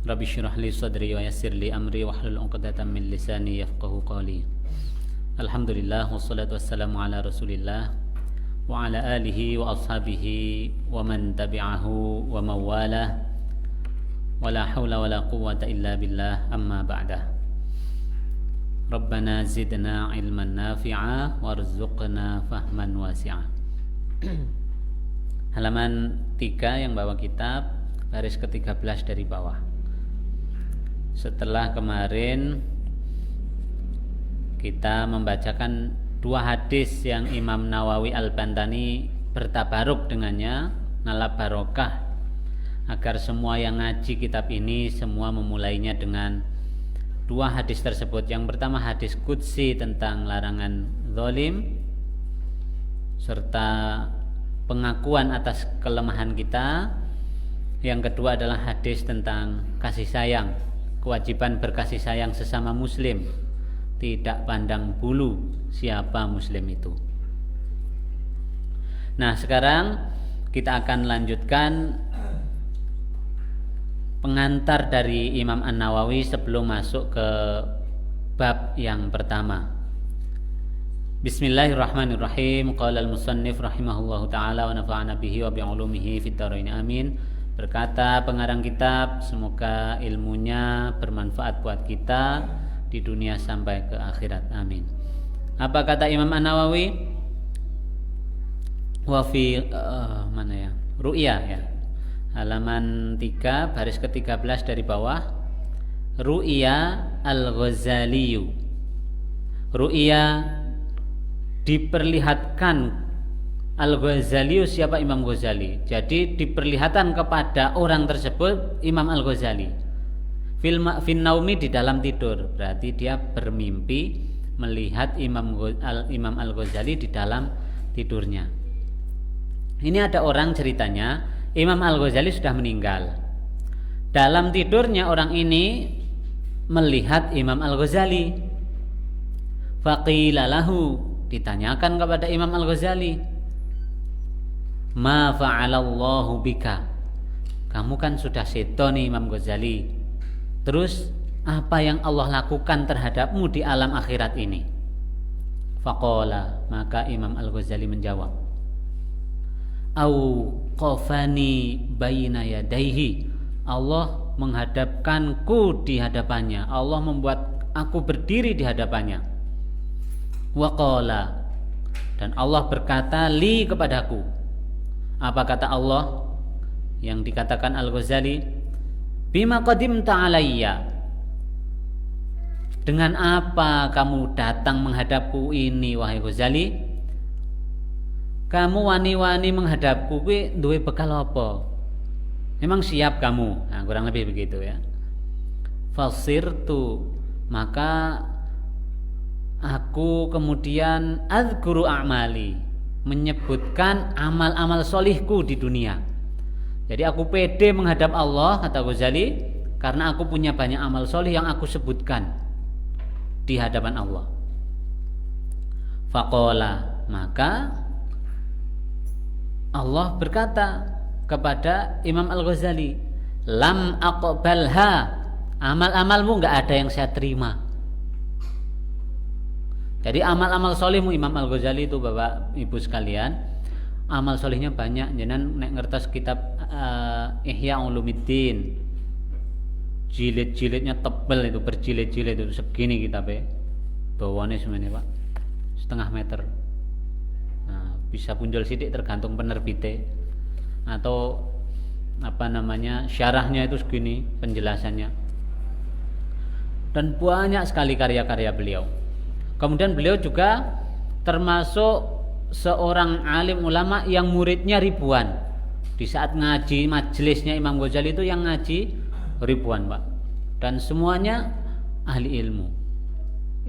Rabbi syrah li sadri wa yassir li amri wahlul 'uqdatam min lisani yafqahu qawli. Alhamdulillah wassalatu wassalamu ala Rasulillah wa ala alihi wa ashabihi wa man tabi'ahu wa mawalah. Wala haula wala quwwata illa billah, amma ba'dah. Rabbana zidna ilman nafi'a warzuqna fahman wasi'a. Halaman 3 yang bawa kitab, baris ke-13 dari bawah. Setelah kemarin kita membacakan 2 hadis yang Imam Nawawi Al-Bantani bertabaruk dengannya, nalab barokah, agar semua yang ngaji kitab ini semua memulainya dengan 2 hadis tersebut. Yang pertama hadis qudsi tentang larangan zalim serta pengakuan atas kelemahan kita. Yang kedua adalah hadis tentang kasih sayang, kewajiban berkasih sayang sesama muslim, tidak pandang bulu siapa muslim itu. Nah, sekarang kita akan lanjutkan pengantar dari Imam An-Nawawi sebelum masuk ke bab yang pertama. Bismillahirrahmanirrahim. Qala al-musannif rahimahullahu ta'ala wa nafa'ana bihi wa bi'ulumihi fid dharain amin. Berkata pengarang kitab, semoga ilmunya bermanfaat buat kita di dunia sampai ke akhirat, amin. Apa kata Imam An-Nawawi? Wa fi mana ya? Ru'ya ya. Halaman 3 baris ke-13 dari bawah. Ru'ya Al-Ghazali. Ru'ya diperlihatkan. Al-Ghazali, siapa Imam Ghazali? Jadi diperlihatkan kepada orang tersebut Imam Al-Ghazali. Fin naumi, di dalam tidur. Berarti dia bermimpi melihat Imam Al-Ghazali di dalam tidurnya. Ini ada orang ceritanya, Imam Al-Ghazali sudah meninggal. Dalam tidurnya orang ini melihat Imam Al-Ghazali. Faqila lahu, ditanyakan kepada Imam Al-Ghazali, ma fa'alallahu bika, kamu kan sudah seto nih Imam Ghazali, terus apa yang Allah lakukan terhadapmu di alam akhirat ini? Faqala, maka Imam Al-Ghazali menjawab, au qafani baina yadaihi, Allah menghadapkanku di hadapannya, Allah membuat aku berdiri di hadapannya. Wa qala, dan Allah berkata li kepadaku. Apa kata Allah yang dikatakan Al-Ghazali? Bima qadimta alayya, dengan apa kamu datang menghadapku ini wahai Ghazali? Kamu wani-wani menghadapku kuwi duwe bekal apa? Memang siap kamu? Nah, kurang lebih begitu ya. Fasirtu, maka aku kemudian adzkuru a'mali, menyebutkan amal-amal solihku di dunia. Jadi aku pede menghadap Allah, kata Ghazali, karena aku punya banyak amal solih yang aku sebutkan di hadapan Allah. Faqala, maka Allah berkata kepada Imam Al-Ghazali, lam aqbalha, amal-amalmu enggak ada yang saya terima. Jadi amal-amal solihmu Imam Al-Ghazali itu Bapak Ibu sekalian, amal solihnya banyak. Jenengan nek ngertos kitab Ihya Ulumuddin, jilid-jilidnya tebel itu, berjilid-jilid itu, segini kitabnya, bawaannya semuanya Pak, 1,5 meter. Nah, bisa punjul sidik tergantung penerbitnya, atau apa namanya, syarahnya itu segini penjelasannya. Dan banyak sekali karya-karya beliau. Kemudian beliau juga termasuk seorang alim ulama yang muridnya ribuan. Di saat ngaji majelisnya Imam Ghazali itu yang ngaji ribuan Pak, dan semuanya ahli ilmu.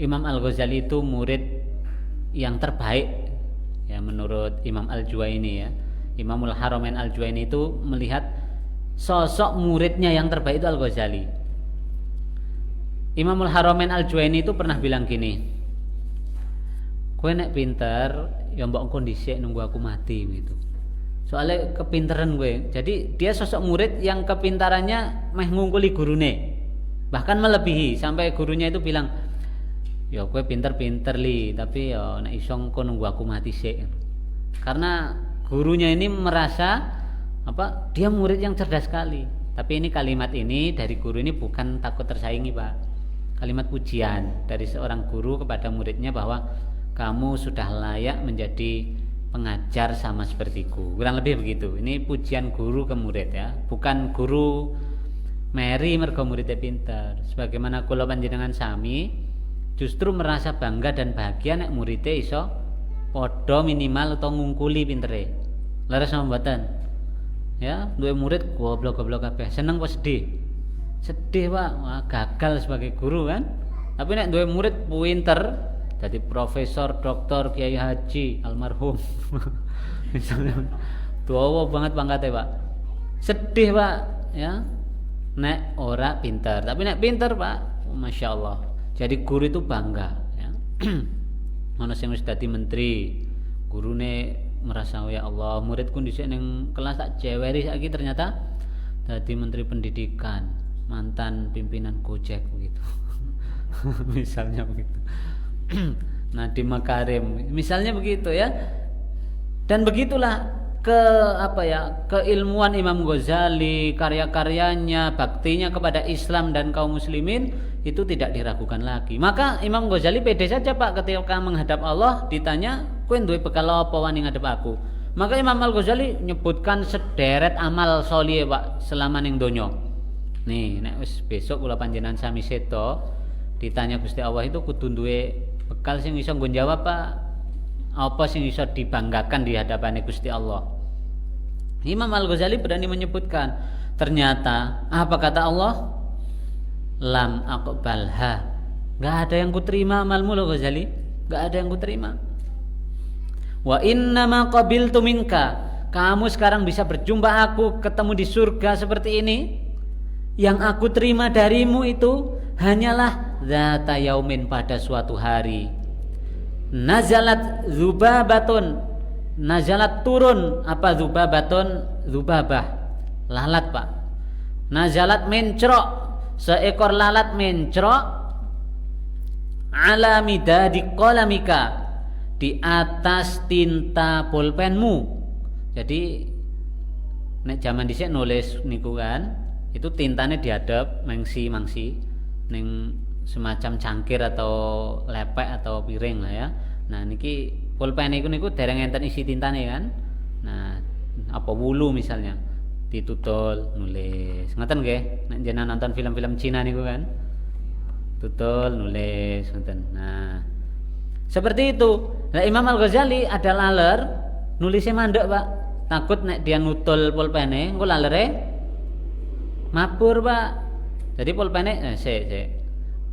Imam Al-Ghazali itu murid yang terbaik ya menurut Imam Al-Juwaini ya. Imamul Haramain Al-Juwaini itu melihat sosok muridnya yang terbaik itu Al-Ghazali. Imamul Haramain Al-Juwaini itu pernah bilang gini, kowe nek pinter ya mbok kondisi nunggu aku mati gitu. soalnya kepinteran gue. Jadi dia sosok murid yang kepintarannya meh ngungkuli gurune, bahkan melebihi sampai gurunya itu bilang, ya gue pinter-pinter li, tapi ya nek iso engko nunggu aku mati sik. Karena gurunya ini merasa dia murid yang cerdas sekali. Tapi ini kalimat ini dari guru ini bukan takut tersaingi, Pak. Kalimat pujian dari seorang guru kepada muridnya bahwa kamu sudah layak menjadi pengajar sama sepertiku. Kurang lebih begitu. Ini pujian guru ke murid ya, bukan guru meri mergo muridnya pinter. Sebagaimana kula panjenengan sami justru merasa bangga dan bahagia nek muridnya iso padha minimal atau ngungkuli pintere. Leres sama mboten? Ya, duwe murid goblok-goblok kabeh. Seneng apa sedih? Sedih, Pak. Wah, gagal sebagai guru kan. Tapi nek duwe murid pinter, jadi profesor, doktor, kiai haji, almarhum. Misalnya tua banget pangkatnya, Pak. Sedih, Pak, ya. Nek ora pinter. Tapi nek pinter, Pak, Masya Allah. Jadi guru itu bangga, ya. Ono sing wis dadi menteri, gurune merasa ya Allah, muridku dhisik ning kelas tak ceweri saiki ternyata dadi menteri pendidikan, mantan pimpinan Gojek begitu. Misalnya begitu. Nadiem Makarim, misalnya begitu ya. Dan begitulah keilmuan Imam Ghazali, karya-karyanya, baktinya kepada Islam dan kaum muslimin itu tidak diragukan lagi. Maka Imam Ghazali pede saja, Pak, ketika menghadap Allah ditanya, kowe duwe bekal apa wani ngadep aku? Maka Imam Al-Ghazali nyebutkan sederet amal soleh, Pak, selama ning donya. Nih, nek wis besok kula panjenengan sami seto ditanya Gusti Allah itu kudu duwe bekal sing iso nggon jawab, Pak. Apa sing iso dibanggakan di hadapan Gusti Allah? Imam Al-Ghazali berani menyebutkan, ternyata apa kata Allah? Lam aqbalha. Enggak ada yang kuterima amalmu loh Ghazali, enggak ada yang kuterima. Wa innama qabiltu minka. Kamu sekarang bisa berjumpa aku, ketemu di surga seperti ini. Yang aku terima darimu itu hanyalah zata yaumin, pada suatu hari. Nazalat zubabatun. Nazalat turun apa zubabatun? Zubabah, lalat, Pak. Nazalat mencrok, seekor lalat mencrok ala midadi qalamika, di atas tinta pulpenmu. Jadi nek zaman dhisik nulis niku kan, itu tintanya diadep mangsi ning semacam cangkir atau lepek atau piring lah ya. Nah niki pulpen niku dereng enten isi tintane kan. Nah, apa wulu misalnya ditutul nulis. Ngoten nggih, nek jenengan nonton film-film Cina niku kan. Tutul nulis ngoten. Nah, seperti itu. Nah, Imam Al-Ghazali ada laler nulisnya mandek, Pak. Takut nek dia nutul pulpene engko lalere mabur, Pak. Jadi pulpene sik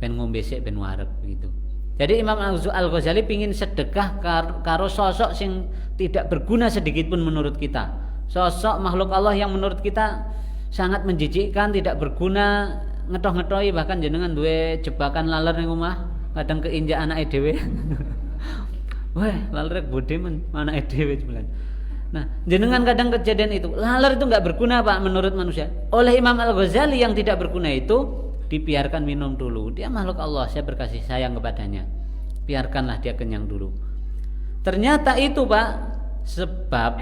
ben ngombe sik ben wareg begitu. Jadi Imam Al-Ghazali pingin sedekah karo sosok sing tidak berguna sedikit pun menurut kita. Sosok makhluk Allah yang menurut kita sangat menjijikkan, tidak berguna, ngetoh-ngetohi, bahkan jenengan duwe jebakan laler ning omah, kadang keinjak anake dhewe. Wah, laler bodhe men anake dhewe sebelah. Nah, jenengan kadang kejadian itu. Laler itu enggak berguna, Pak, menurut manusia. Oleh Imam Al-Ghazali yang tidak berguna itu dibiarkan minum dulu. Dia makhluk Allah, saya berkasih sayang kepadanya. Biarkanlah dia kenyang dulu. Ternyata itu, Pak, sebab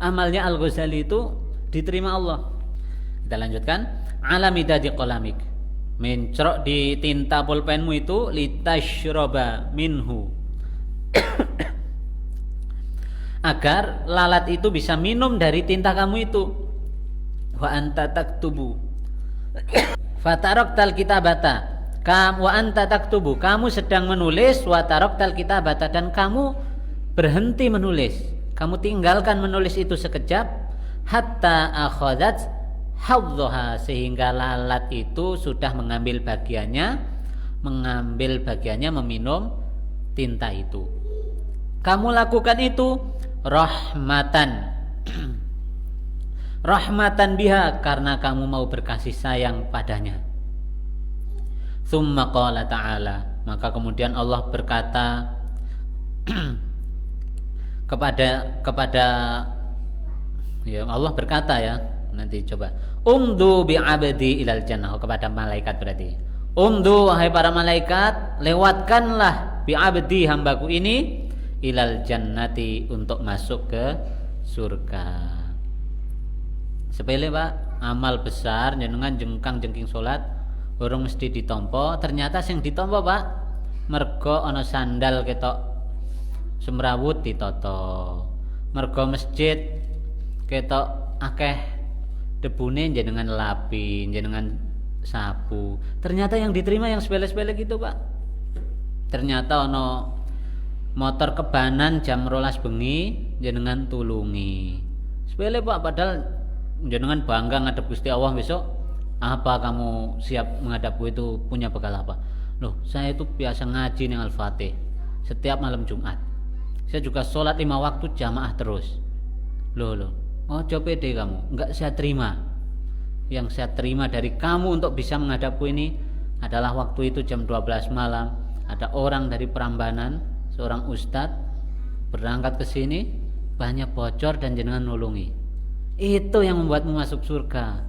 amalnya Al-Ghazali itu diterima Allah. Kita lanjutkan. Alamidadi qalamik. Mencrok di tinta pulpenmu itu litashroba minhu. Agar lalat itu bisa minum dari tinta kamu itu. Wa anta taktubu fataroktal kitabata, wa anta taktubu, kamu sedang menulis, wa taroktal kitabata, dan kamu berhenti menulis, kamu tinggalkan menulis itu sekejap, hatta akhadat hadzaha, sehingga lalat itu sudah mengambil bagiannya meminum tinta itu. Kamu lakukan itu rahmatan rahmatan biha, karena kamu mau berkasih sayang padanya. Tsumma qala ta'ala, maka kemudian Allah berkata, kepada ya Allah berkata ya, nanti coba umdu bi abdi ilal jannah, kepada malaikat berarti. Umdu wahai para malaikat, lewatkanlah bi abdi hambaku ini ilal jannati, untuk masuk ke surga. Sepele Pak, amal besar jenengan jengking salat urung mesti ditampa, ternyata sing ditampa Pak mergo ana sandal ketok semrawut ditata, mergo masjid ketok akeh debune jenengan lapi, jenengan sapu. Ternyata yang diterima yang sepele-sepele gitu Pak. Ternyata ono motor kebanan jam 12 bengi jenengan tulungi. Sepele Pak, padahal jenengan bangga ngadep Gusti Allah besok. Apa kamu siap menghadapku itu punya bekal apa? Loh, saya itu biasa ngaji ning Al-Fatih setiap malam Jumat. Saya juga sholat 5 waktu jamaah terus. Loh. Oh, coba pede kamu. Enggak saya terima. Yang saya terima dari kamu untuk bisa menghadapku ini adalah waktu itu jam 12 malam ada orang dari Prambanan, seorang ustadz berangkat ke sini, banyak bocor dan jenengan nulungi. Itu yang membuatmu masuk surga.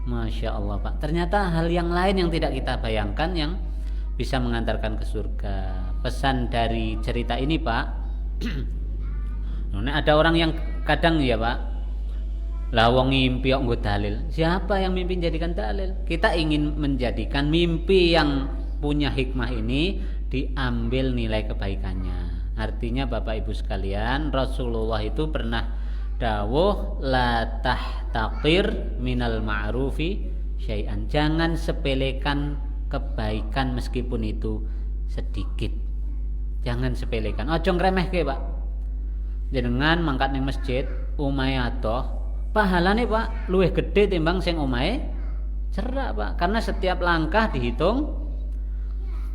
Masya Allah Pak. Ternyata hal yang lain yang tidak kita bayangkan yang bisa mengantarkan ke surga. Pesan dari cerita ini Pak, ada orang yang kadang ya Pak, lah wong ngimpi kok nggo dalil. Siapa yang mimpi jadikan dalil? Kita ingin menjadikan mimpi yang punya hikmah ini diambil nilai kebaikannya. Artinya Bapak Ibu sekalian, Rasulullah itu pernah dawuh la tahtaqir minal ma'rufi syai'an. Jangan sepelekan kebaikan meskipun itu sedikit. Jangan sepelekan. Ojo ngremehke Pak. Jenengan mangkat ning masjid omahe atoh, pahalane Pak luwih gede timbang sing omahe cerak Pak, karena setiap langkah dihitung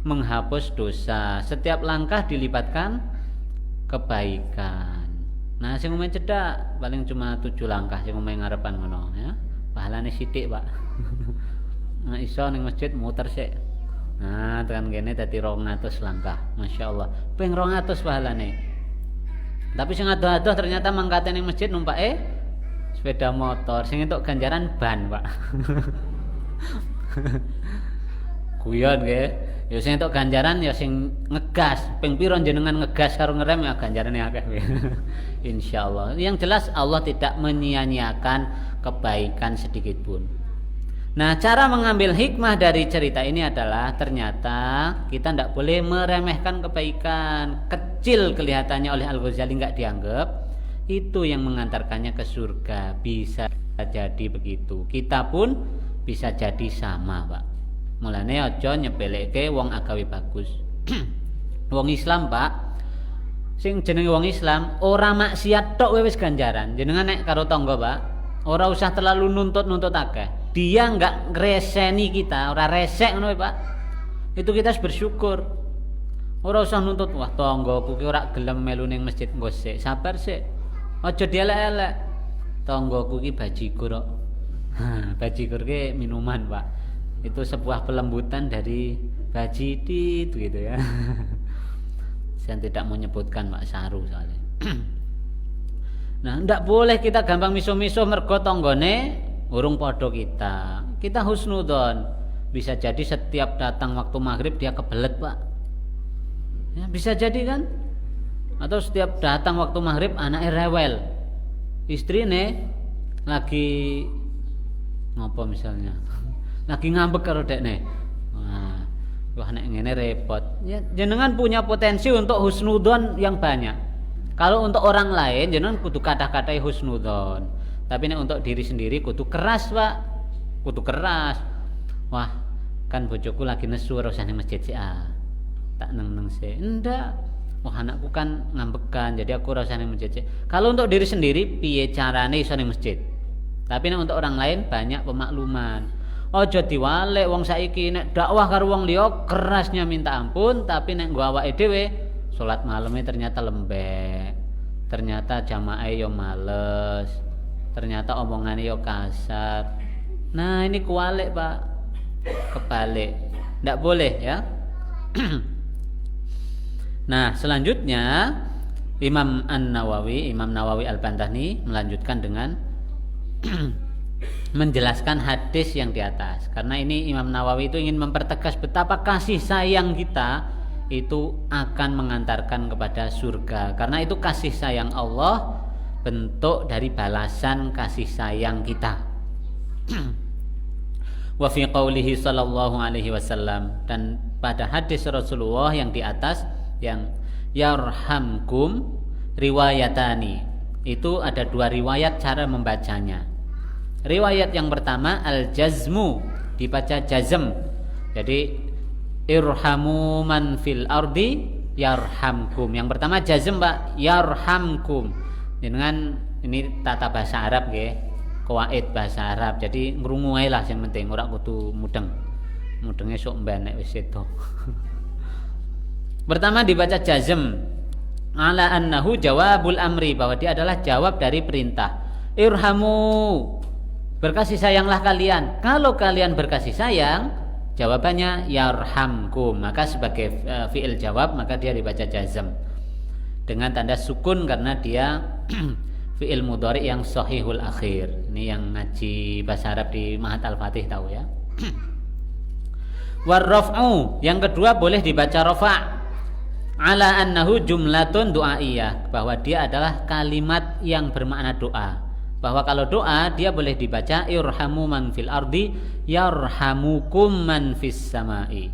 menghapus dosa, setiap langkah dilipatkan kebaikan. Nah sing omahe cedhak paling cuma 7 langkah, sing omahe ngarepan ngono ya, pahalane sithik Pak. Nah iso ning masjid muter sik, nah tekan kene dadi 200 langkah, Masya Allah, ping 200 pahalane. Tapi sing adoh-adoh ternyata mangkate ning masjid numpake sepeda motor, sing entuk ganjaran ban Pak. Guyon nggih. Ya sing entuk ganjaran ya sing ngegas. Ping pira jenengan ngegas karo ngerem ya ganjarane akeh. Insyaallah. Yang jelas Allah tidak menyia-nyiakan kebaikan sedikit pun. Nah, cara mengambil hikmah dari cerita ini adalah ternyata kita tidak boleh meremehkan kebaikan. Kecil kelihatannya oleh Al-Ghazali enggak dianggap, itu yang mengantarkannya ke surga. Bisa jadi begitu. Kita pun bisa jadi sama Pak. Mulane aja nyepelekke wong agawe bagus. Wong Islam Pak, sing jenenge wong Islam ora maksiat tok wis ganjaran. Jenengan nek karo tangga Pak, ora usah terlalu nuntut akeh. Dia enggak ngreseni kita, ora resek ngono Pak. Itu kita harus bersyukur. Ora usah nuntut, wah tanggaku ki ora gelem melu ning masjid, engko sik, sabar sik. Aja dielek-elek. Tanggaku ki bajigur kok. Bajigur ki minuman, Pak. Itu sebuah pelembutan dari bajidit gitu ya. Saya tidak mau nyebutkan Pak Saru soalnya. Nah, ndak boleh kita gampang miso-miso mergo tanggane urung padha kita. Kita husnudzon. Bisa jadi setiap datang waktu maghrib dia kebelet, Pak. Ya, bisa jadi kan? Atau setiap datang waktu maghrib anaknya rewel. Istrine lagi ngopo misalnya. Lagi ngambek karo dekne. Wah nek ngene repot. Ya, jenengan punya potensi untuk husnudzon yang banyak. Kalau untuk orang lain jenengan kudu kata-katai husnudzon. Tapi nek untuk diri sendiri kudu keras, Pak. Kudu keras. Wah, kan bojoku lagi nesu ora usah ning masjid sik tak neng sik. Ndak. Wah, anakku kan ngambekan, jadi aku ora usah ning masjid sik. Kalau untuk diri sendiri piye carane iso ning masjid? Tapi nek untuk orang lain banyak pemakluman. Aja diwalek wong saiki nek dakwah karo wong liya kerasnya minta ampun, tapi nek nggo awake dhewe salat malamnya ternyata lembek. Ternyata jamaah yo males. Ternyata omongannya yo kasar. Nah, ini kualik, Pak. Kebalik. Ndak boleh ya. Nah, selanjutnya Imam Nawawi Al-Bantani melanjutkan dengan menjelaskan hadis yang di atas. Karena ini Imam Nawawi itu ingin mempertegas betapa kasih sayang kita itu akan mengantarkan kepada surga. Karena itu kasih sayang Allah bentuk dari balasan kasih sayang kita. Wa fi qaulihi sallallahu alaihi wasallam, dan pada hadis Rasulullah yang di atas yang yarhamkum riwayatani, itu ada dua riwayat cara membacanya. Riwayat yang pertama al-jazmu, dibaca jazm. Jadi irhamu man fil ardi yarhamkum. Yang pertama jazm, Pak, yarhamkum. Dengan ini tata bahasa Arab nggih, qawaid bahasa Arab. Jadi ngrungu ae lah sing penting, ora kudu mudeng. Mudenge sok mbenek wis sedo. Pertama dibaca jazm ala annahu jawabul amri, bahwa dia adalah jawab dari perintah. Irhamu, berkasih sayanglah kalian. Kalau kalian berkasih sayang, jawabannya yarhamkum. Maka sebagai fi'il jawab, maka dia dibaca jazm dengan tanda sukun karena dia fi'il mudhari yang sahihul akhir. Ini yang ngaji bahasa Arab di Mahat Al-Fatih tahu ya. Warraf'u, yang kedua boleh dibaca rafa' ala annahu jumlatun du'aiyah, bahwa dia adalah kalimat yang bermakna doa. Bahwa kalau doa dia boleh dibaca irhamu man fil ardi yarhamukum man fis samai.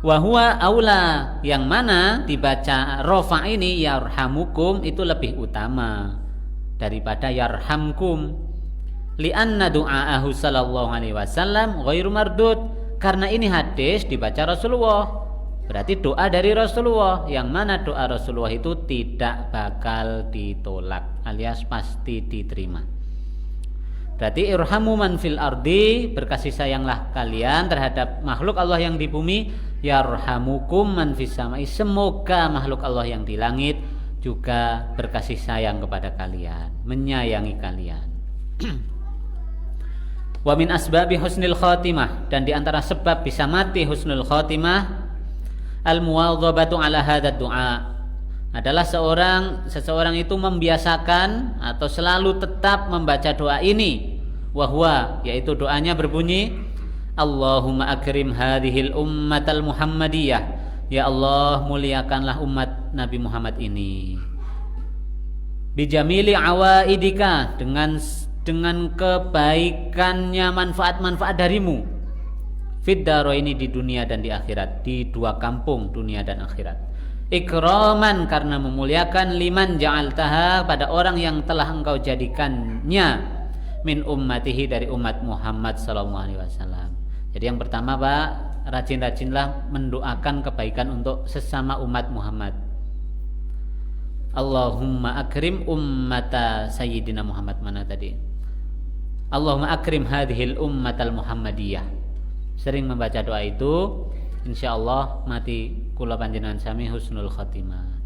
Wa huwa aula, yang mana dibaca rafa ini yarhamukum itu lebih utama daripada yarhamkum. Li'anna du'aahu sallallahu alaihi wasallam ghairu mardud, karena ini hadis dibaca Rasulullah. Berarti doa dari Rasulullah, yang mana doa Rasulullah itu tidak bakal ditolak alias pasti diterima. Berarti irhamu man fil ardi, berkasih sayanglah kalian terhadap makhluk Allah yang di bumi, yarhamukum man fis samai, semoga makhluk Allah yang di langit juga berkasih sayang kepada kalian, menyayangi kalian. Wa min asbabi husnil khatimah, dan di antara sebab bisa mati husnul khatimah al-muwadhabatu ala hadzal du'a, adalah seseorang itu membiasakan atau selalu tetap membaca doa ini. Wahwa, yaitu doanya berbunyi Allahumma akrim hadhil ummatal muhammadiyah, ya Allah muliakanlah umat Nabi Muhammad ini, bijamili awaidika, dengan kebaikannya, manfaat-manfaat darimu, fiddaro ini di dunia dan di akhirat, di dua kampung dunia dan akhirat. Ikraman, karena memuliakan, liman ja'altaha, pada orang yang telah engkau jadikannya, min ummatihi, dari umat Muhammad sallallahu alaihi wasallam. Jadi yang pertama Pak, rajin-rajinlah mendoakan kebaikan untuk sesama umat Muhammad. Allahumma akrim ummata sayyidina Muhammad, mana tadi? Allahumma akrim hadhil ummatal muhammadiyah. Sering membaca doa itu, insyaallah mati kula panjenengan sami husnul khatimah.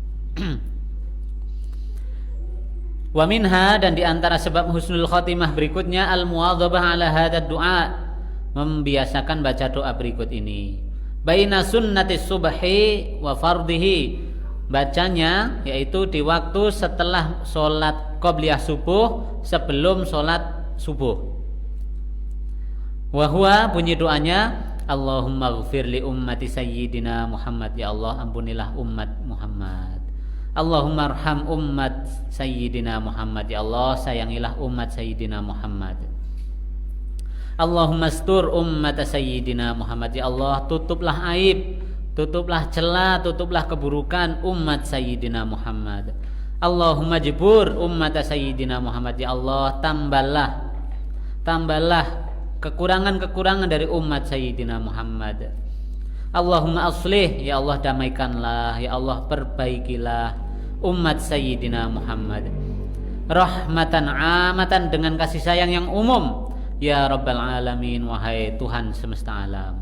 Wa minha, dan di antara sebab husnul khatimah berikutnya al-muwadhabah ala hadzal du'a, membiasakan baca doa berikut ini. Baina sunnatis subhi wa fardhihi, bacanya yaitu di waktu setelah sholat qobliyah subuh, sebelum sholat subuh. Wahwa, bunyi doanya Allahumma ghfir li ummati sayyidina Muhammad, ya Allah ampunilah umat Muhammad. Allahumma arham ummat sayyidina Muhammad, ya Allah sayangilah umat sayyidina Muhammad. Allahumma astur ummat sayyidina Muhammad, ya Allah tutuplah aib, tutuplah celah, tutuplah keburukan umat sayyidina Muhammad. Allahumma jibur ummat sayyidina Muhammad, ya Allah tambahlah kekurangan-kekurangan dari umat Sayyidina Muhammad. Allahumma aslih, ya Allah damaikanlah, ya Allah perbaikilah umat Sayyidina Muhammad. Rahmatan amatan, dengan kasih sayang yang umum, ya Rabbal alamin, wahai Tuhan semesta alam.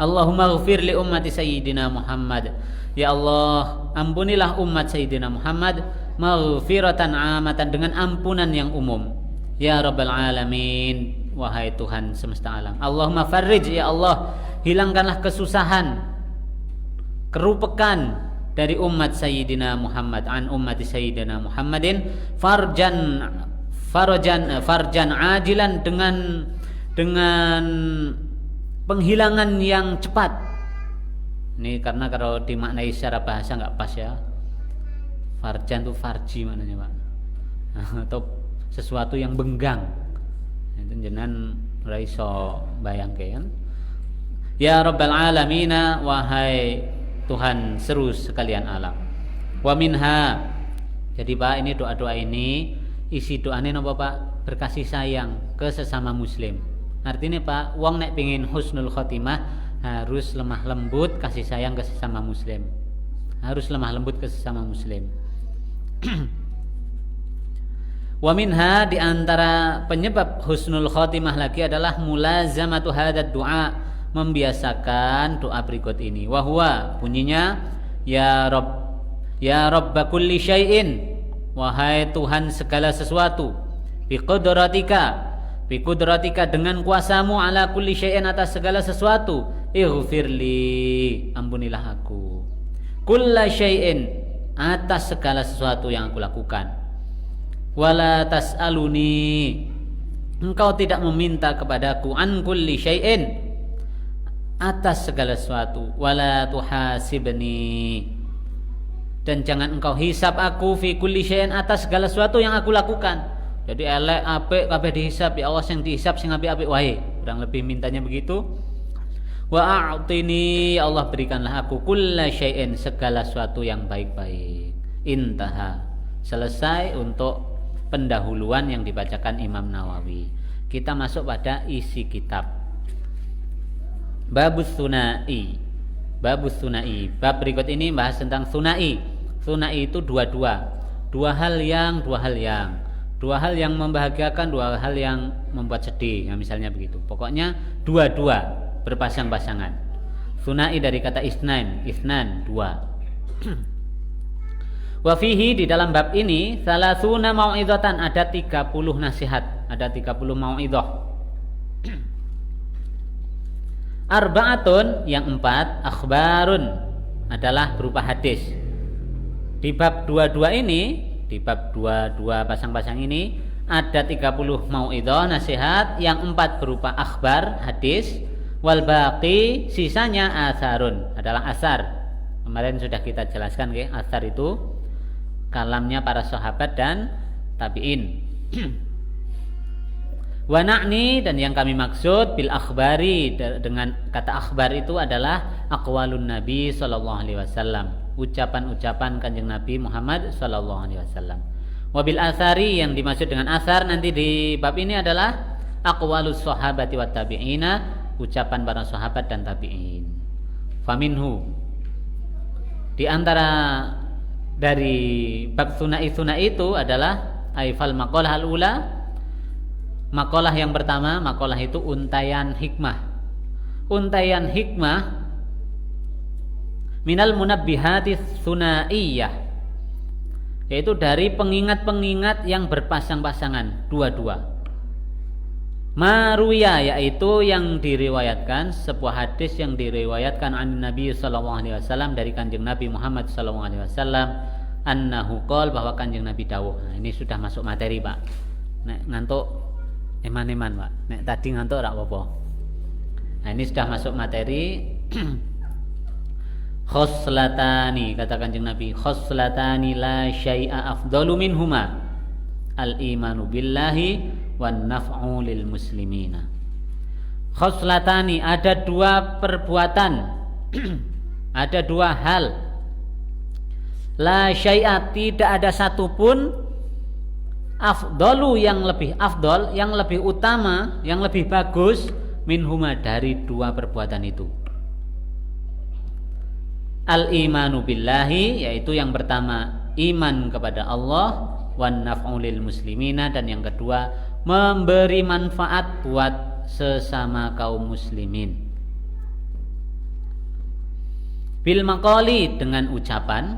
Allahumma ghfir li ummati Sayyidina Muhammad, ya Allah ampunilah umat Sayyidina Muhammad, maghfiratan amatan, dengan ampunan yang umum, ya Rabbal alamin, wahai Tuhan semesta alam. Allahumma farrij, ya Allah hilangkanlah kesusahan, kerupekan dari umat Sayyidina Muhammad, an ummati Sayyidina Muhammadin farjan ajilan, dengan penghilangan yang cepat. Ini karena kalau dimaknai secara bahasa nggak pas ya. Farjan itu farji maknanya Pak, atau sesuatu yang benggang. Itu jenengan ora iso bayangke kan. Ya Rabbal Alamina, wahai Tuhan seru sekalian alam. Wa minha. Jadi Pak, ini doa-doa ini isi doanya napa Pak? Berkasih sayang ke sesama muslim. Artinya Pak, wong nek pengin husnul khotimah harus lemah lembut kasih sayang ke sesama muslim. Harus lemah lembut ke sesama muslim. Wa minha, di antara penyebab husnul khotimah lagi adalah mulazamatu hadzal du'a, membiasakan doa berikut ini. Wa huwa, bunyinya ya Rabb kulli syai'in, wahai Tuhan segala sesuatu, biqudratika dengan kuasamu, ala kulli syai'in, atas segala sesuatu, ighfirli, ampunilah aku, kulla syai'in, atas segala sesuatu yang aku lakukan, wala tas'aluni, engkau tidak meminta kepadaku, an kulli syai'in, atas segala sesuatu, wala tuhasibni, dan jangan engkau hisab aku, fi kulli syai'in, atas segala sesuatu yang aku lakukan. Jadi elek apik kabeh dihisab, ya Allah sing dihisab sing apik-apik wae, kurang lebih mintanya begitu. Wa a'tini, Allah berikanlah aku, kulla syai'in, segala sesuatu yang baik-baik. Intaha, selesai untuk pendahuluan yang dibacakan Imam Nawawi. Kita masuk pada isi kitab. Babus sunai. Bab berikut ini bahas tentang sunai. Sunai itu dua hal yang membahagiakan, dua hal yang membuat sedih, ya, misalnya begitu. Pokoknya dua berpasang-pasangan. Sunai dari kata isnan, dua. Wa fihi, di dalam bab ini, salasuna mau'izatan, ada 30 nasihat, ada 30 mau'izah. Arba'atun, yang 4, akhbarun, adalah berupa hadis. Di bab 22 ini, di bab 22 pasang-pasang ini, ada 30 mau'izah, nasihat, yang 4 berupa akhbar, hadis, wal baqi, sisanya asarun, adalah asar. Kemarin sudah kita jelaskan ke, asar itu kalamnya para sahabat dan tabi'in. Wa na'ni, dan yang kami maksud bil akhbari, dengan kata akhbar itu adalah aqwalun Nabi sallallahu alaihi wasallam, ucapan-ucapan Kanjeng Nabi Muhammad sallallahu alaihi wasallam. Wa bil asari, yang dimaksud dengan asar nanti di bab ini adalah aqwalus sahabati wat tabi'ina, ucapan para sahabat dan tabi'in. Faminhu, di antara dari bab sunai itu adalah aifal maqalah al-ula, maqalah yang pertama. Maqalah itu untayan hikmah minal munabbihatis sunaiyah, yaitu dari pengingat-pengingat yang berpasang-pasangan, dua-dua. Maruya, yaitu yang diriwayatkan, sebuah hadis yang diriwayatkan an Nabi sallallahu alaihi wasallam, dari Kanjeng Nabi Muhammad sallallahu alaihi wasallam, annahu qol, bahwa Kanjeng Nabi dawuh. Nah, ini sudah masuk materi, Pak. Nek ngantuk eman-eman, Pak. Nek tadi ngantuk ora apa-apa. Nah, ini sudah masuk materi. Khoslatani, kata Kanjeng Nabi, khoslatani la syai'a afdalu minhuma, al-imanu billahi wan naf'u lil muslimina. Khoslatani, ada dua perbuatan, ada dua hal. La syai'a, tidak ada satupun, afdalu, yang lebih afdal, yang lebih utama, yang lebih bagus, minhuma, dari dua perbuatan itu. Al-imanu billahi, yaitu yang pertama iman kepada Allah, wan naf'u lil muslimina, dan yang kedua memberi manfaat buat sesama kaum muslimin. Bil maqali, dengan ucapan,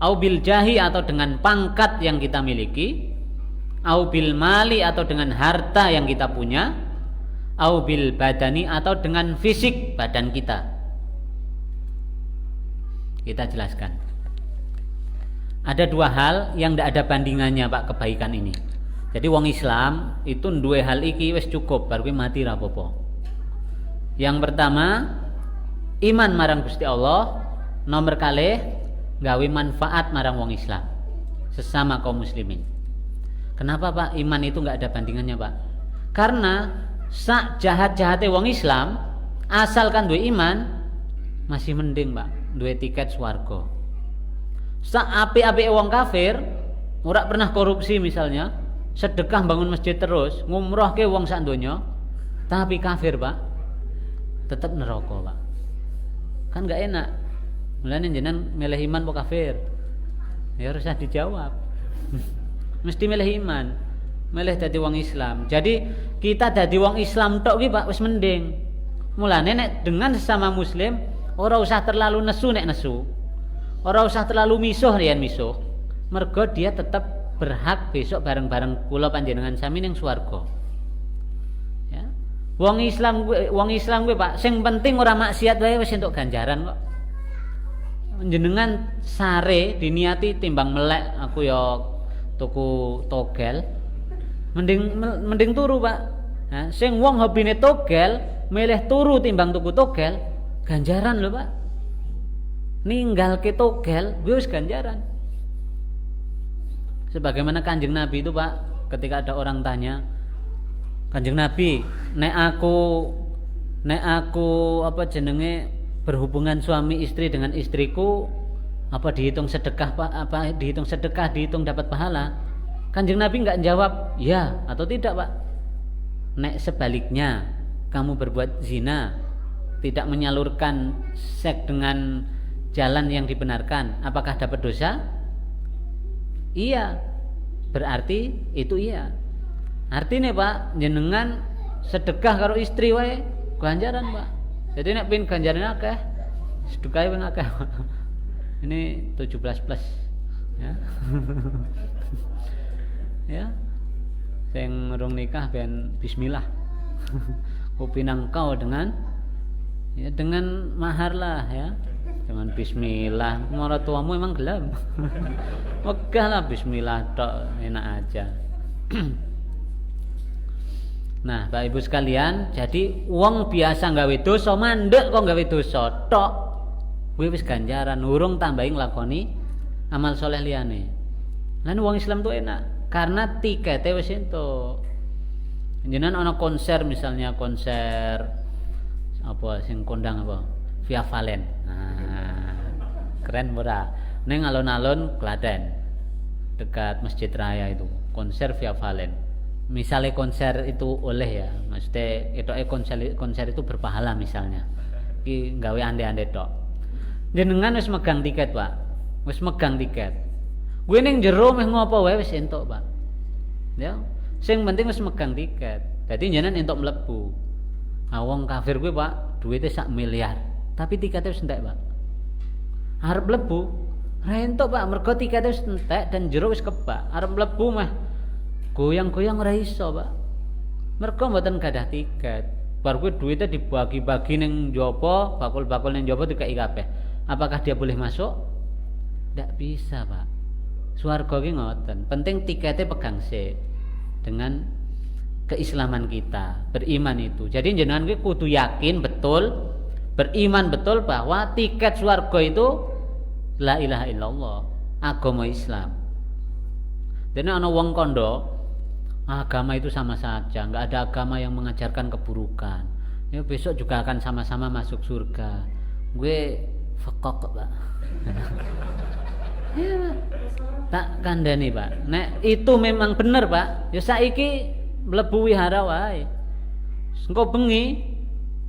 au bil jahi, atau dengan pangkat yang kita miliki, au bil mali, atau dengan harta yang kita punya, au bil badani, atau dengan fisik badan kita. Kita jelaskan. Ada dua hal yang tidak ada bandingannya Pak kebaikan ini. Jadi wong Islam itu dua hal iki wis cukup baru mati ra apa-apa. Yang pertama, iman marang Gusti Allah. Nomor kalih gawe manfaat marang wong Islam sesama kaum muslimin. Kenapa Pak? Iman itu nggak ada bandingannya Pak. Karena sak jahat-jahatnya wong Islam asalkan duwe iman masih mending Pak, duwe tiket swarga. Sak apik-apike wong kafir ora pernah korupsi misalnya, sedekah bangun masjid terus, ngumrohke wong sak donya, tapi kafir Pak, tetap neraka Pak. Kan nggak enak. Mulane jenengan milih iman apa kafir? Ya harus dijawab. Mesti milih iman, milih dadi wong Islam. Jadi kita dadi wong Islam tok ki Pak wis mending. Mulane nek dengan sesama muslim ora usah terlalu nesu nek nesu. Ora usah terlalu misuh yen misuh. Mergo dia tetap berhak besok bareng-bareng kula panjenengan sami ning swarga. Ya. Wong Islam kuwi Pak, sing penting ora maksiat wae wis entuk ganjaran kok. Jenengan sare diniati timbang melek aku ya tuku togel mending turu Pak. Nah, sing wong hobine togel milih turu timbang tuku togel ganjaran lho Pak. Ninggal ke togel wis ganjaran. Sebagaimana Kanjeng Nabi itu Pak, ketika ada orang tanya, Kanjeng Nabi, nek aku apa jenenge berhubungan suami istri dengan istriku apa dihitung sedekah Pak? Apa dihitung sedekah, dihitung dapat pahala? Kanjeng Nabi enggak jawab ya atau tidak Pak. Nek sebaliknya kamu berbuat zina, tidak menyalurkan seks dengan jalan yang dibenarkan, apakah dapat dosa? Iya. Berarti itu iya. Artinya Pak, jenengan sedekah karo istri wae ganjaran Pak. Jadi nek pin ganjaran akeh, sedekah ping akeh. Ini 17 plus ya. Ya. Sing urung nikah ben bismillah. Kupinang kau dengan mahar lah ya. Dengan bismillah, marang tuamu emang gelem. Megah lah bismillah tok enak aja. Nah, Bapak Ibu sekalian, jadi wong biasa gawe dosa mandek kok gawe dosa tok. Kuwi wis ganjaran, urung tambahi nglakoni amal soleh liyane. Lan wong Islam tuh enak karena tikete wis entuk. Jenengan ana konser misalnya konser apa sing kondang apa? Via Valen. Nah, keren ora? Neng alun-alun Klaten dekat Masjid Raya itu konser Via Valen. Misalnya konser itu oleh ya, maksudnya itu konser itu berpahala misalnya. Ki gawe ande-ande tok. Jenengan wis megang tiket Pak, wis megang tiket. Gue neng jero meh ngopo wae wis entuk Pak. Ya, sing penting wis megang tiket. Jadi jenengan entuk mlebu. Wong kafir gue Pak, duitnya 1 miliar. Tapi tiketnya wis entek Pak. Arep mlebu, ra entuk Pak, mergo tiketnya wis entek dan jero wis kebak. Arep mlebu mah goyang-goyang ora iso Pak. Mergo mboten gadah tiket. Bar kuwi duitnya dibagi-bagi ning njaba, bakul-bakul ning njaba dikai kabeh. Apakah dia boleh masuk? Ndak bisa Pak. Swarga ki ngoten. Penting tiketnya pegang sik dengan keislaman kita, beriman itu. Jadi jenengan ki kudu yakin betul, beriman betul bahwa tiket swarga itu la ilaha illallah, agama Islam. Dene ana wong kondo, agama itu sama saja, enggak ada agama yang mengajarkan keburukan. Ya besok juga akan sama-sama masuk surga. Gue fekok Pak. Ya, Pak. Tak kandhani Pak. Nek itu memang bener Pak, ya saiki mlebu wihara wae. Engko bengi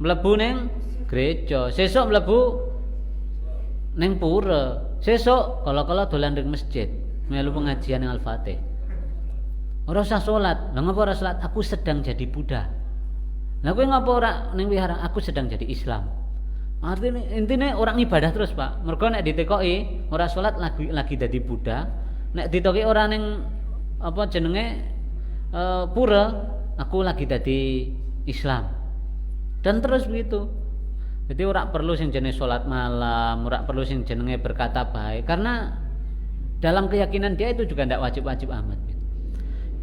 mlebu ning gereja, sesuk mlebu ning pura, sesuk kala-kala dolan ning masjid, melu pengajian ning Al-Fatih. Ora usah salat. Lah ngapa ora salat? Aku sedang jadi Buddha. Lah kowe ngapa ora ning wihara? Aku sedang jadi Islam. Artinya intine orang ibadah terus Pak. Mergo nek ditekoki ora salat lagi dadi Buddha, nek ditekoki ora ning apa jenenge pura, aku lagi dadi Islam. Dan terus begitu. Jadi ora perlu sing jenenge salat malam, ora perlu sing jenenge berkata baik, karena dalam keyakinan dia itu juga tidak wajib-wajib amat gitu.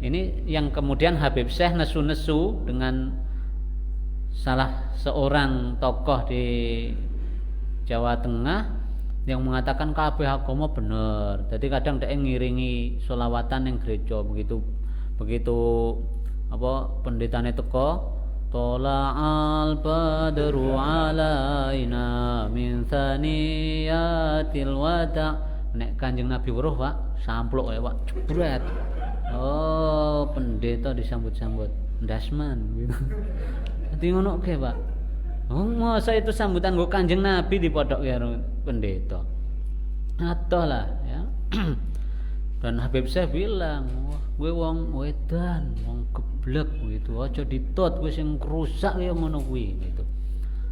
Ini yang kemudian Habib Syekh nesu-nesu dengan salah seorang tokoh di Jawa Tengah yang mengatakan kabeh agama bener. Jadi kadang dia ngiringi sholawatan yang gereja, begitu apa pendetane teko, Tola'al badru alaina min thaniyatil wada'. Nek Kanjeng Nabi weruh, Pak, sampluk ya, Pak, jebret. Oh, pendeta disambut-sambut ndasman gitu. Dadi ngono ke, Pak. Oh, masa itu sambutan nggo Kanjeng Nabi dipodhok karo pendeta. Atoh lah ya. Dan Habib Syekh bilang, wah, gue wong wedan, wong geblek gitu, aja ditut, gue sing rusak ya ngono kuwi gitu.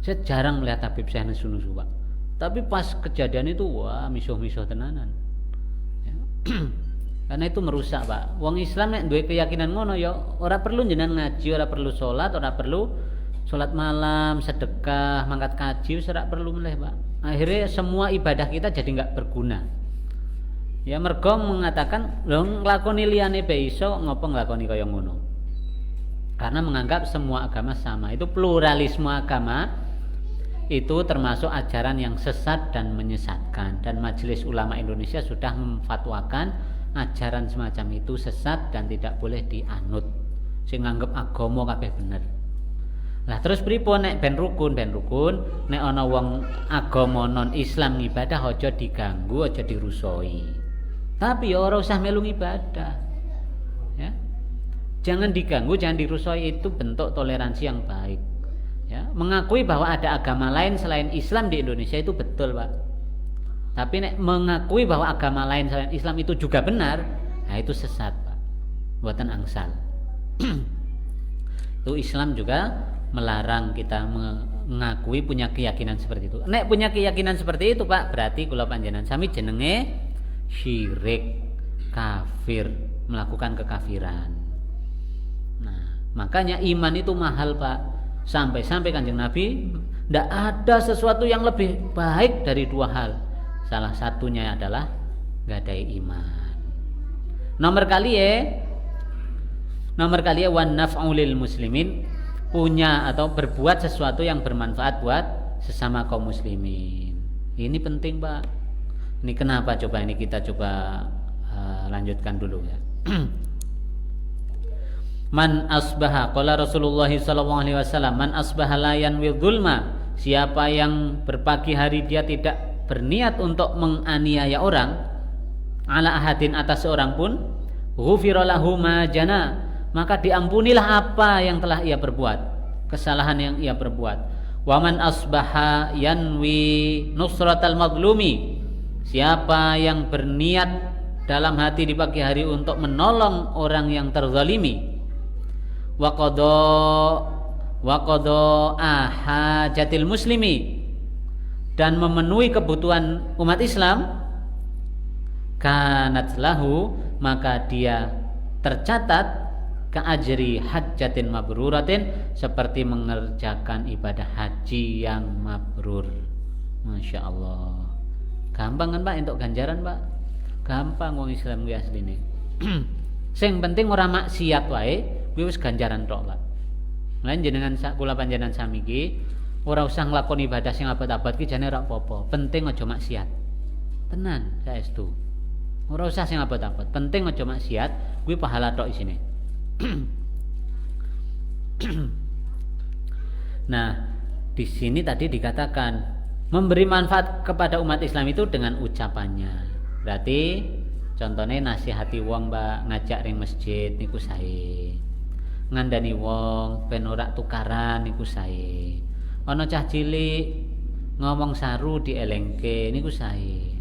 Saya jarang melihat Habib Syekh nesu-nesu, Pak. Tapi pas kejadian itu, wah, misuh-misuh tenanan. Ya. Karena itu merusak, Pak. Wong Islam nek duwe keyakinan ngono ya ora perlu jenengan ngaji, ora perlu salat, ora perlu salat malam, sedekah, mangkat kaji, ora perlu meleh, Pak. Akhirnya semua ibadah kita jadi enggak berguna. Ya mergo mengatakan lho nglakoni liyane be iso ngopo nglakoni kaya ngono. Karena menganggap semua agama sama. Itu pluralisme agama itu termasuk ajaran yang sesat dan menyesatkan, dan Majelis Ulama Indonesia sudah memfatwakan ajaran semacam itu sesat dan tidak boleh dianut. Sing nganggep agama kabeh bener. Lah terus pripun nek ben rukun nek ana wong agama non Islam ibadah aja diganggu, aja dirusoi. Tapi ya ora usah melu ibadah. Ya. Jangan diganggu, jangan dirusoi, itu bentuk toleransi yang baik. Ya, mengakui bahwa ada agama lain selain Islam di Indonesia itu betul, Pak. Tapi nek mengakui bahwa agama lain selain Islam itu juga benar, nah itu sesat, Pak. Buatan angsal. Itu Islam juga melarang kita mengakui punya keyakinan seperti itu. Nek punya keyakinan seperti itu, Pak, berarti kula panjenengan sami jenenge syirik, kafir, melakukan kekafiran. Nah, makanya iman itu mahal, Pak. Sampai-sampai Kanjeng Nabi tidak ada sesuatu yang lebih baik dari dua hal. Salah satunya adalah gadai iman. Nomor kali wan naf'u lil muslimin, punya atau berbuat sesuatu yang bermanfaat buat sesama kaum muslimin. Ini penting, Pak. Ini kenapa coba ini kita coba lanjutkan dulu ya. Man asbaha, qala Rasulullah sallallahu alaihi wasallam, man asbaha la yanwi dzulma, siapa yang berpagi hari dia tidak berniat untuk menganiaya orang, ala ahadin atas seorang pun, ghufira lahu ma jana, maka diampunilah apa yang telah ia perbuat, kesalahan yang ia perbuat. Wa man asbaha yanwi nusratal mazlumi, siapa yang berniat dalam hati di pagi hari untuk menolong orang yang terzalimi, wa qada ahajatil muslimi, dan memenuhi kebutuhan umat Islam, kanat lahu, maka dia tercatat ka'ajri hajjatin mabruratin, seperti mengerjakan ibadah haji yang mabrur. Masya Allah, gampang kan, Pak, untuk ganjaran, Pak? Gampang wong Islam kuwi asline. Sing penting ora maksiat wae, kuwi wis ganjaran tok, Pak. Lan jenengan kula panjenengan sami iki ora usah nglakoni ibadah sing abot-abot ki jane ora apa-apa. Penting aja maksiat. Tenan, saestu. Ora usah sing abot-abot. Penting aja maksiat, kuwi pahala tok isine. Nah, di sini tadi dikatakan memberi manfaat kepada umat Islam itu dengan ucapannya. Berarti contohnya nasihati wong, Mbak, ngajak ring masjid niku sae. Ngandani wong ben ora tukaran niku sae. Ana cah cilik ngomong saru dielengke niku sae.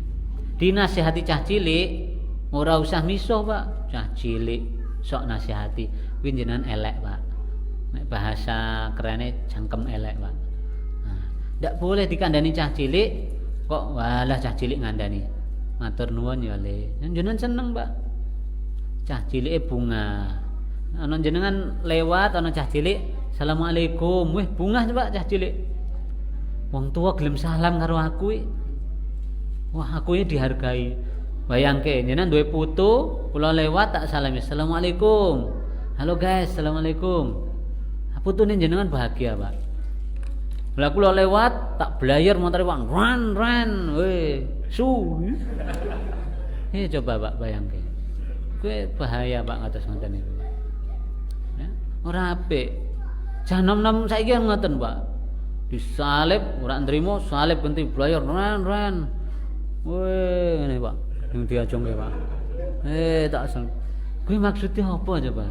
Dinasihati cah cilik ora usah misuh, Pak. Cah cilik sok nasihati kuwi jenengan elek, Pak. Nek bahasa kerene jangkem elek, Pak. Nah, ndak boleh dikandani cah cilik kok walah cah cilik ngandani. Matur nuwun ya Le. Jenengan seneng, Pak. Cah cilike bunga. Ana jenengan lewat ana cah cilik, "Assalamualaikum." Wih, bunga, Pak, cah cilik. wong tua gelem salam karo aku wah aku dihargai. Bayangke jenengan duwe putu kula lewat tak salami assalamualaikum, halo guys assalamualaikum, putune jenengan bahagia Pak. Lah kula lewat tak blayar motor Pak ran weh su coba Pak bayangke kuwi bahaya Pak ngatos ngoten niku ya ora apik. Janom-nom saiki ngoten Pak, disalib ora nrimo salib ganti blayar ran weh ngene Pak yang diajongke Pak tak asal kuwi maksudnya apa coba?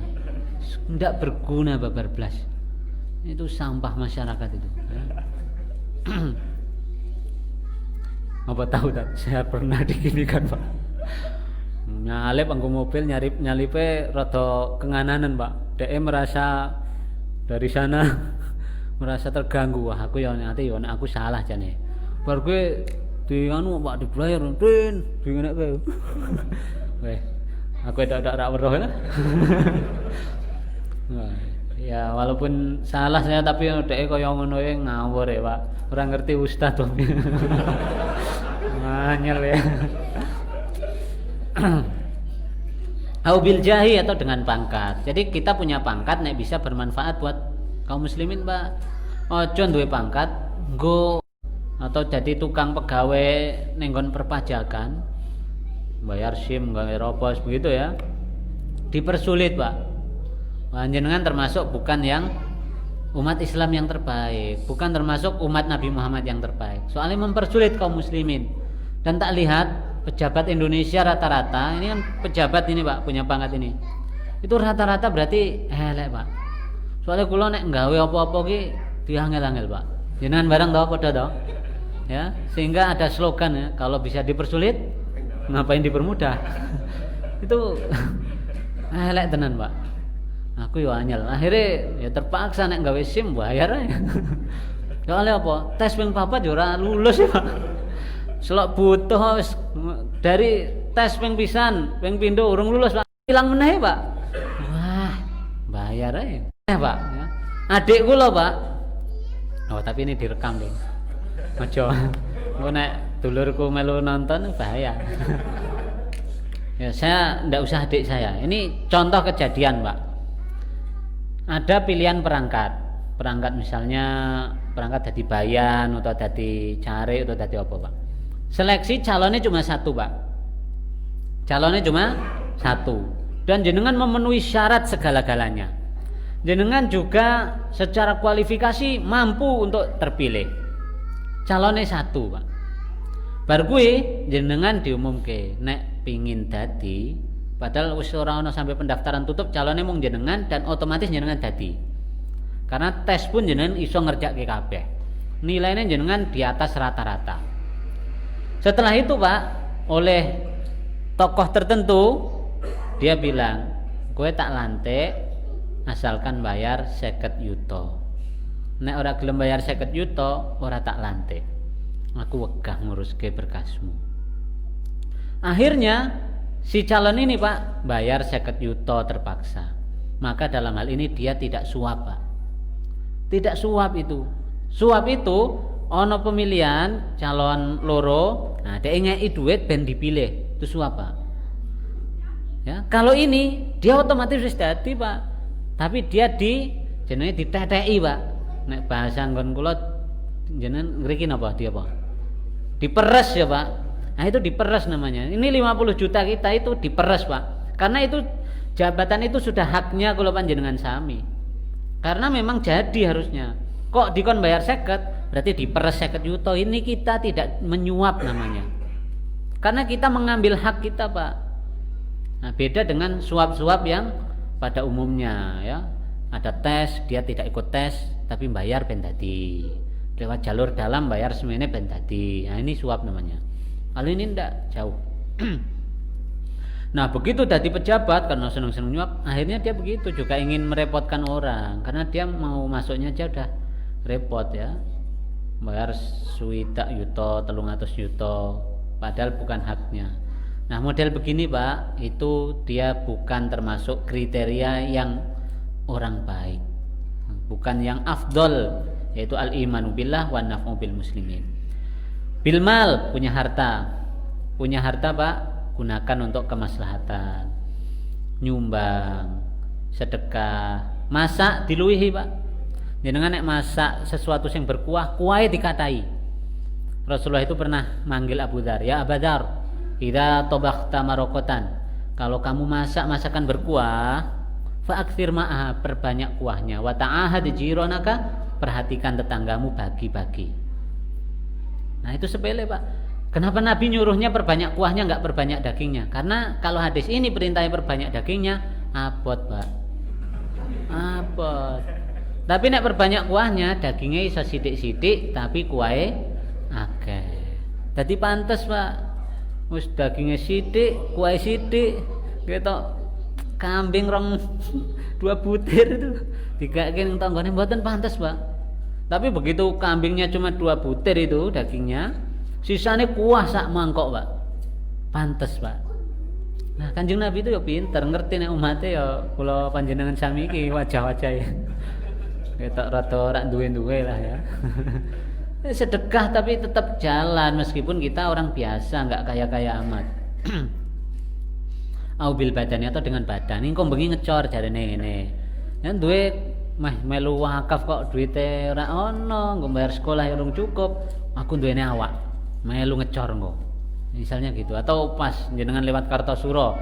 Ndak berguna babar blas. Itu sampah masyarakat itu ya. Apa tahu tak saya pernah diginikan Pak, nyalip anggo mobil nyalipe rada kengananan Pak. Dhek merasa dari sana merasa terganggu. Wah aku ya nanti ya aku salah jane. Bar kowe di anu Pak diblayar tin dingeneke. Weh aku tak weruh ya. Ya walaupun salah saya tapi dhek kaya ngono ngawur ya Pak. Ora ngerti ustaz to. Nganyel ya. Au bil jahi atau dengan pangkat. Jadi kita punya pangkat nek bisa bermanfaat buat kaum muslimin Pak. Ojo duwe pangkat nggo atau jadi tukang pegawai nenggon perpajakan bayar SIM gawe robos begitu ya. Dipersulit Pak. Panjenengan termasuk bukan yang umat Islam yang terbaik, bukan termasuk umat Nabi Muhammad yang terbaik. Soalnya mempersulit kaum muslimin. Dan tak lihat pejabat Indonesia rata-rata, ini kan pejabat ini Pak, punya pangkat ini. Itu rata-rata berarti elek Pak. Soalnya kula nek nggawe apa-apa ki diangel-angel Pak. Jenengan barang tau padha to? Ya, sehingga ada slogan ya, kalau bisa dipersulit ngapain dipermudah. Itu elek tenan Pak. Aku yo anyel. Akhirnya ya terpaksa nek gawe SIM bayar ae. Soalnya apa? Tes ping 4 yo ora lulus ya, Pak. Selok butuh dari tes ping pisan, ping pindho urung lulus, Pak. Ilang meneh, Pak. Wah, bayar ae. Pak, ya. Adik kula, Pak. Oh, tapi ini direkam, Ding. Aja. Engko nek dulurku melu nonton bahaya. Ya, saya ndak usah adik saya. Ini contoh kejadian, Pak. Ada pilihan perangkat misalnya perangkat dadi bayan atau dadi cari atau dadi apa Pak. Seleksi calonnya cuma satu Pak. Calonnya cuma satu. Dan jenengan memenuhi syarat segala-galanya. Jenengan juga secara kualifikasi mampu untuk terpilih. Calonnya satu Pak. Bar kuwi jenengan diumumke nek pingin dadi. Padahal wis ora ono sampai pendaftaran tutup calonnya mung jenengan dan otomatis jenengan dadi. Karena tes pun jenengan iso ngerjakke kabeh. Nilainya jenengan di atas rata-rata. Setelah itu Pak, oleh tokoh tertentu dia bilang, "Kowe tak lantik asalkan bayar 50 yuta. Nek ora gelem bayar 50 yuta, ora tak lantik. Aku wegah nguruske berkasmu." Akhirnya si calon ini Pak bayar 50 yuta terpaksa. Maka dalam hal ini dia tidak suap Pak. Tidak suap itu. Suap itu ono pemilihan calon loro. Nah, dia ngeki duit ben dipilih. Itu suap Pak. Ya, kalau ini dia otomatis wis dadi Pak. Tapi dia jenenge diteteki Pak. Nek bahasa nggon kula jenengan ngriki napa dia Pak? Diperes ya Pak. Nah itu diperes namanya. Ini 50 juta kita itu diperes Pak. Karena itu jabatan itu sudah haknya kula panjenengan sami. Karena memang jadi harusnya. Kok dikon bayar 50 berarti diperes 50 juta. Ini kita tidak menyuap namanya. Karena kita mengambil hak kita Pak. Nah beda dengan suap-suap yang pada umumnya ya. Ada tes, dia tidak ikut tes tapi bayar ben dadi. Lewat jalur dalam bayar semene ben dadi. Nah ini suap namanya. Kalau ini enggak jauh. Nah begitu dadi pejabat karena seneng-seneng nyuap, akhirnya dia begitu juga ingin merepotkan orang karena dia mau masuknya aja udah repot ya, bayar suwidak yuto 300 yuto padahal bukan haknya. Nah model begini Pak itu dia bukan termasuk kriteria yang orang baik, bukan yang afdol yaitu al-imanu billah wa naf'u bil muslimin. Bil mal, punya harta Pak, gunakan untuk kemaslahatan, nyumbang, sedekah, masak diluwihi Pak. Jenengan nek masak sesuatu yang berkuah, kuahe dikatai. Rasulullah itu pernah manggil Abu Dzar, ya Abu Dzar, idza tabakhta marokotan, kalau kamu masak masakan berkuah, fa'aktsir ma'aha, perbanyak kuahnya, wa ta'ahad jironaka, perhatikan tetanggamu, bagi-bagi. Nah itu sepele Pak. Kenapa Nabi nyuruhnya perbanyak kuahnya, enggak perbanyak dagingnya? Karena kalau hadis ini perintahnya perbanyak dagingnya, abot Pak, abot. Tapi nek perbanyak kuahnya, dagingnya iso sithik-sithik tapi kuahe akeh. Dadi pantes Pak, wis dagingnya sithik, kuahe sithik, ketok kambing rong 2 butir itu dikake ning tanggane mboten pantes Pak. Tapi begitu kambingnya cuma 2 butir itu dagingnya, sisane kuah sak mangkok Pak, pantes Pak. Nah Kanjeng Nabi itu ya pinter, ngerti nek umate ya kula panjenengan sami iki wajah-wajahe ketok rada rak duwe-duwe lah ya. Sedekah tapi tetap jalan meskipun kita orang biasa, enggak kaya-kaya amat. Au bil badani, atau dengan badan. Engko bengi ngecor jarene ngene. Yen duwe melu wakaf kok duwite ora ono, nggo bayar sekolah ya urung cukup, aku duwene awak. Melu ngecor engko. Misalnya gitu. Atau pas jenengan lewat Kartosuro,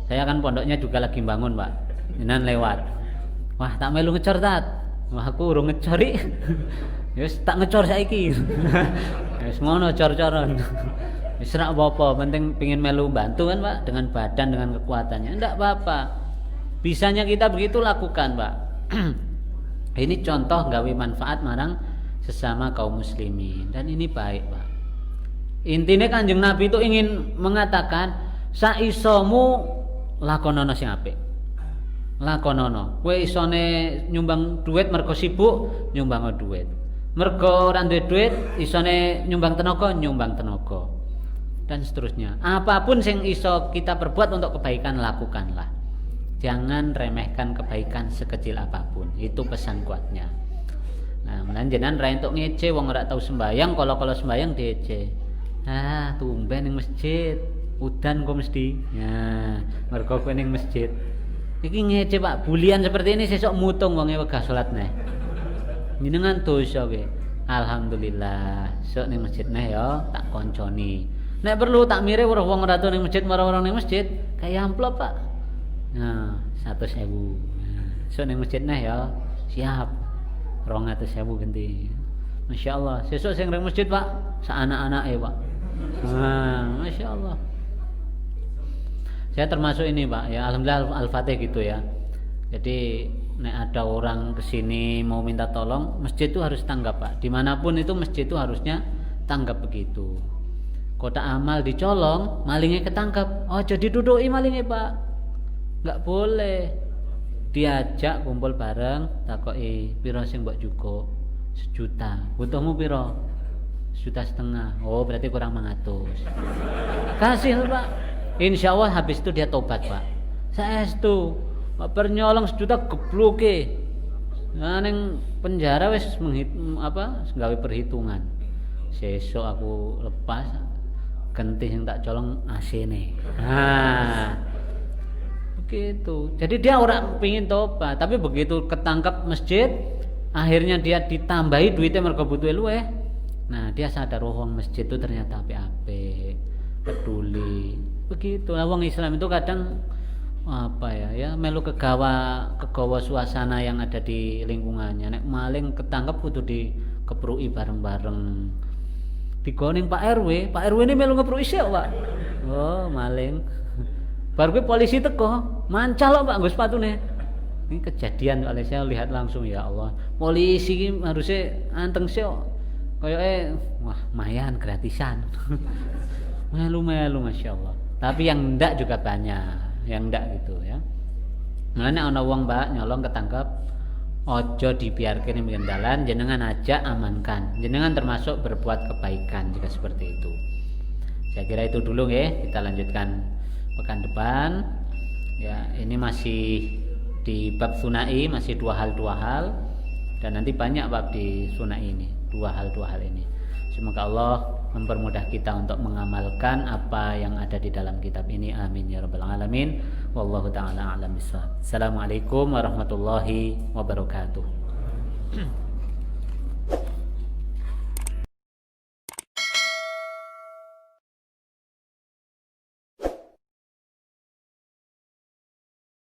saya kan pondoknya juga lagi bangun Pak. Jenengan lewat. Wah, tak melu ngecor tat. Wah, aku urung ngecori. Wis tak ngecor saiki. Wis ngono cor-coron. Wis ora apa-apa, penting pengin melu bantu kan Pak, dengan badan, dengan kekuatannya. Enggak apa-apa. Bisanya kita begitu lakukan Pak. Ini contoh gawe manfaat marang sesama kaum muslimin, dan ini baik Pak. Intinya Kanjeng Nabi itu ingin mengatakan saisomu lakonono sing apik. Lakonono. Kowe isone nyumbang duit mergo sibuk, nyumbang duit. Mergo ora duwe duit, isone nyumbang tenaga, nyumbang tenaga. Dan seterusnya. Apapun yang iso kita perbuat untuk kebaikan, lakukanlah. Jangan remehkan kebaikan sekecil apapun. Itu pesan kuatnya. Nah, menan jenengan ra entuk ngece wong ora tau sembayang, kalau sembayang diece. Ah, tumben ning masjid. Udan kok mesti. Ya, mergo kowe ning masjid. Iki ngece Pak, bulian seperti ini sesuk mutung wonge wegah salat neh. Jenengan dosa kowe. Alhamdulillah, sok ning masjid neh ya tak konconi. Nek perlu tak mire weruh wong ora tau ning masjid, marang-marang ning masjid, kaya amplop Pak. Nah, 100.000. Nah, sok ning masjid neh ya, siap. 200.000 ganti. Masyaallah, sesuk sing ning masjid Pak, sak anak-anake Pak. Nah, masyaallah. Saya termasuk ini Pak ya, alhamdulillah Al-Fatih gitu ya. Jadi nek ada orang kesini mau minta tolong, masjid itu harus tanggap Pak. Dimanapun itu masjid itu harusnya tanggap begitu. Kotak amal dicolong, malingnya ketangkap. Oh jadi duduki malingnya Pak, nggak boleh. Diajak kumpul bareng, takoki piro sing mbok cukup, 1 juta. Butuhmu piro? 1,5 juta. Oh berarti kurang 100. Kasih Pak. Insya Allah habis itu dia tobat Pak. Saestu pernyolong 1 juta gebloke. Nah ning penjara wis gawe perhitungan. Sesuk aku lepas genti yang tak colong AC-ne. Nah. Begitu. Jadi dia orang pengin tobat, tapi begitu ketangkap masjid, akhirnya dia ditambahi duitnya mergo butuhe luweh. Nah, dia sadar wong masjid itu ternyata apik-apik, peduli. Begitu. Wong Islam itu kadang melu kegawa suasana yang ada di lingkungannya. Nek maling ketangkep kudu dikepruki bareng-bareng. Digoning Pak RW ini melu ngepruki sik, Pak. Oh, maling. Baru polisi teko, mancal loh Pak nggo sepatune. Ini kejadian oleh saya lihat langsung, ya Allah. Polisi ini harusnya anteng sih. Kayak wah, mayan gratisan. Melu Masya Allah. Tapi yang ndak juga banyak, yang ndak gitu ya. Mulane ana wong Mbak nyolong ketangkep, ojo dibiarkan di pinggir dalan, jenengan ajak amankan. Jenengan termasuk berbuat kebaikan jika seperti itu. Saya kira itu dulu ya, kita lanjutkan pekan depan. Ya, ini masih di bab sunai, masih dua hal. Dan nanti banyak bab di sunnah ini, dua hal ini. Semoga Allah mempermudah kita untuk mengamalkan apa yang ada di dalam kitab ini. Amin ya rabbal alamin. Wallahu taala a'lam bissawab. Assalamualaikum warahmatullahi wabarakatuh.